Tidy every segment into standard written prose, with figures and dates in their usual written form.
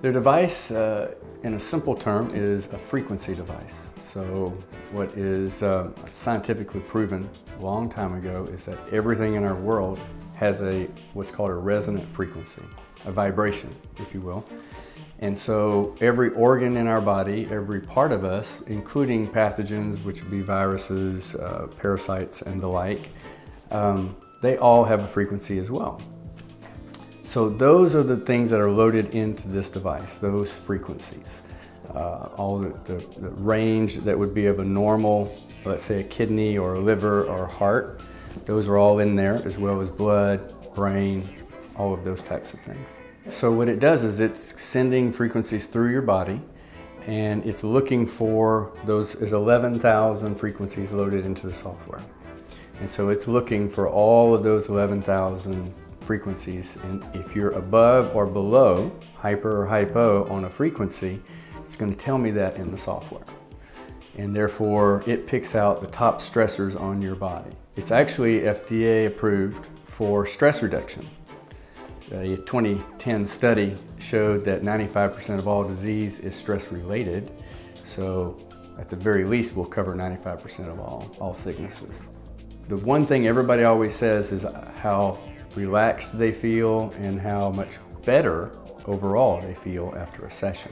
The device, in a simple term, is a frequency device. So what is scientifically proven a long time ago is that everything in our world has what's called a resonant frequency, a vibration, if you will. And so every organ in our body, every part of us, including pathogens, which would be viruses, parasites, and the like, they all have a frequency as well. So those are the things that are loaded into this device, those frequencies. All the range that would be of a normal, let's say a kidney or a liver or a heart, those are all in there, as well as blood, brain, all of those types of things. So what it does is it's sending frequencies through your body, and it's looking for those 11,000 frequencies loaded into the software. And so it's looking for all of those 11,000 frequencies, and if you're above or below, hyper or hypo on a frequency, it's going to tell me that in the software. And therefore, it picks out the top stressors on your body. It's actually FDA approved for stress reduction. A 2010 study showed that 95% of all disease is stress related. So at the very least, we'll cover 95% of all sicknesses. The one thing everybody always says is how relaxed they feel and how much better overall they feel after a session.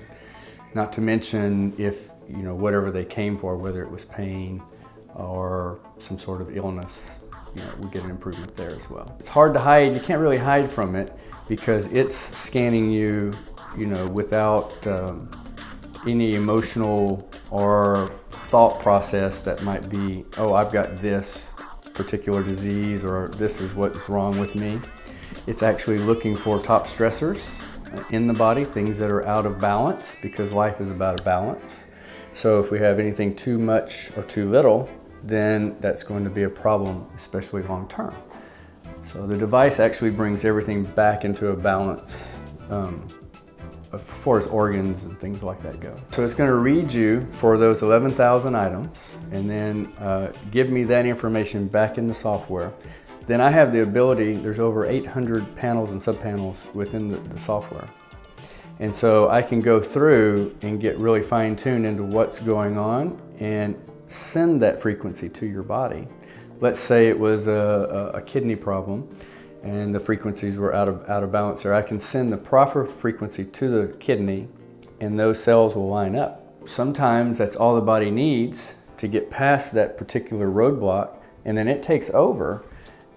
Not to mention if, whatever they came for, whether it was pain or some sort of illness, we get an improvement there as well. It's hard to hide, you can't really hide from it because it's scanning you, without any emotional or thought process that might be, oh, I've got this particular disease or this is what's wrong with me. It's actually looking for top stressors in the body, things that are out of balance, because life is about a balance. So if we have anything too much or too little, then that's going to be a problem, especially long term. So the device actually brings everything back into a balance as far as organs and things like that go. So it's going to read you for those 11,000 items and then give me that information back in the software. Then I have the ability, there's over 800 panels and subpanels within the software. And so I can go through and get really fine-tuned into what's going on and send that frequency to your body. Let's say it was a kidney problem and the frequencies were out of balance there. I can send the proper frequency to the kidney and those cells will line up. Sometimes that's all the body needs to get past that particular roadblock, and then it takes over,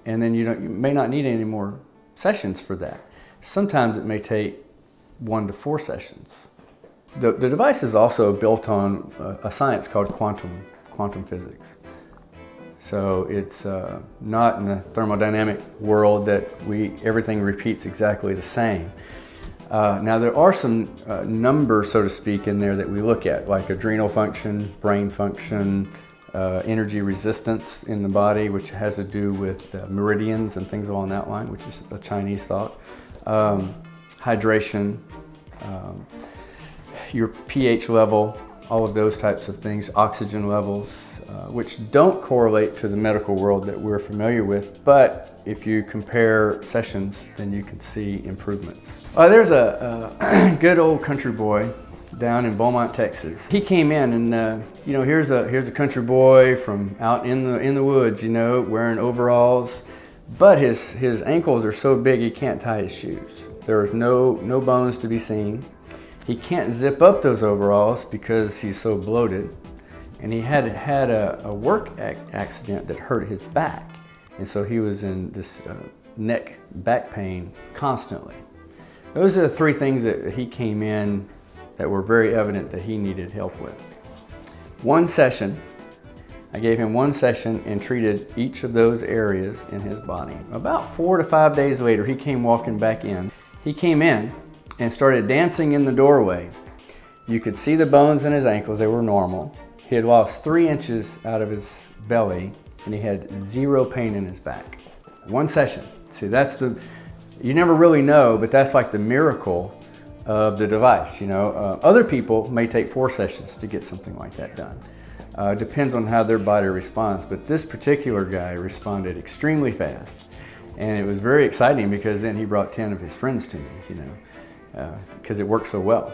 and then you may not need any more sessions for that. Sometimes it may take 1 to 4 sessions. The device is also built on a science called quantum physics. So it's not in the thermodynamic world that everything repeats exactly the same. Now there are some numbers, so to speak, in there that we look at, like adrenal function, brain function, energy resistance in the body, which has to do with meridians and things along that line, which is a Chinese thought. Hydration, your pH level, all of those types of things, oxygen levels, which don't correlate to the medical world that we're familiar with, but if you compare sessions, then you can see improvements. There's a good old country boy down in Beaumont, Texas. He came in and, here's a country boy from out in the woods, wearing overalls, but his ankles are so big he can't tie his shoes. There's no bones to be seen. He can't zip up those overalls because he's so bloated. And he had a work accident that hurt his back. And so he was in this back pain constantly. Those are the 3 things that he came in that were very evident that he needed help with. One session, I gave him 1 session and treated each of those areas in his body. About 4 to 5 days later, he came walking back in. He came in and started dancing in the doorway. You could see the bones in his ankles, they were normal. He had lost 3 inches out of his belly and he had 0 pain in his back. 1 session. See, you never really know, but that's like the miracle of the device. Other people may take 4 sessions to get something like that done. Depends on how their body responds, but this particular guy responded extremely fast. And it was very exciting because then he brought 10 of his friends to me, because it works so well.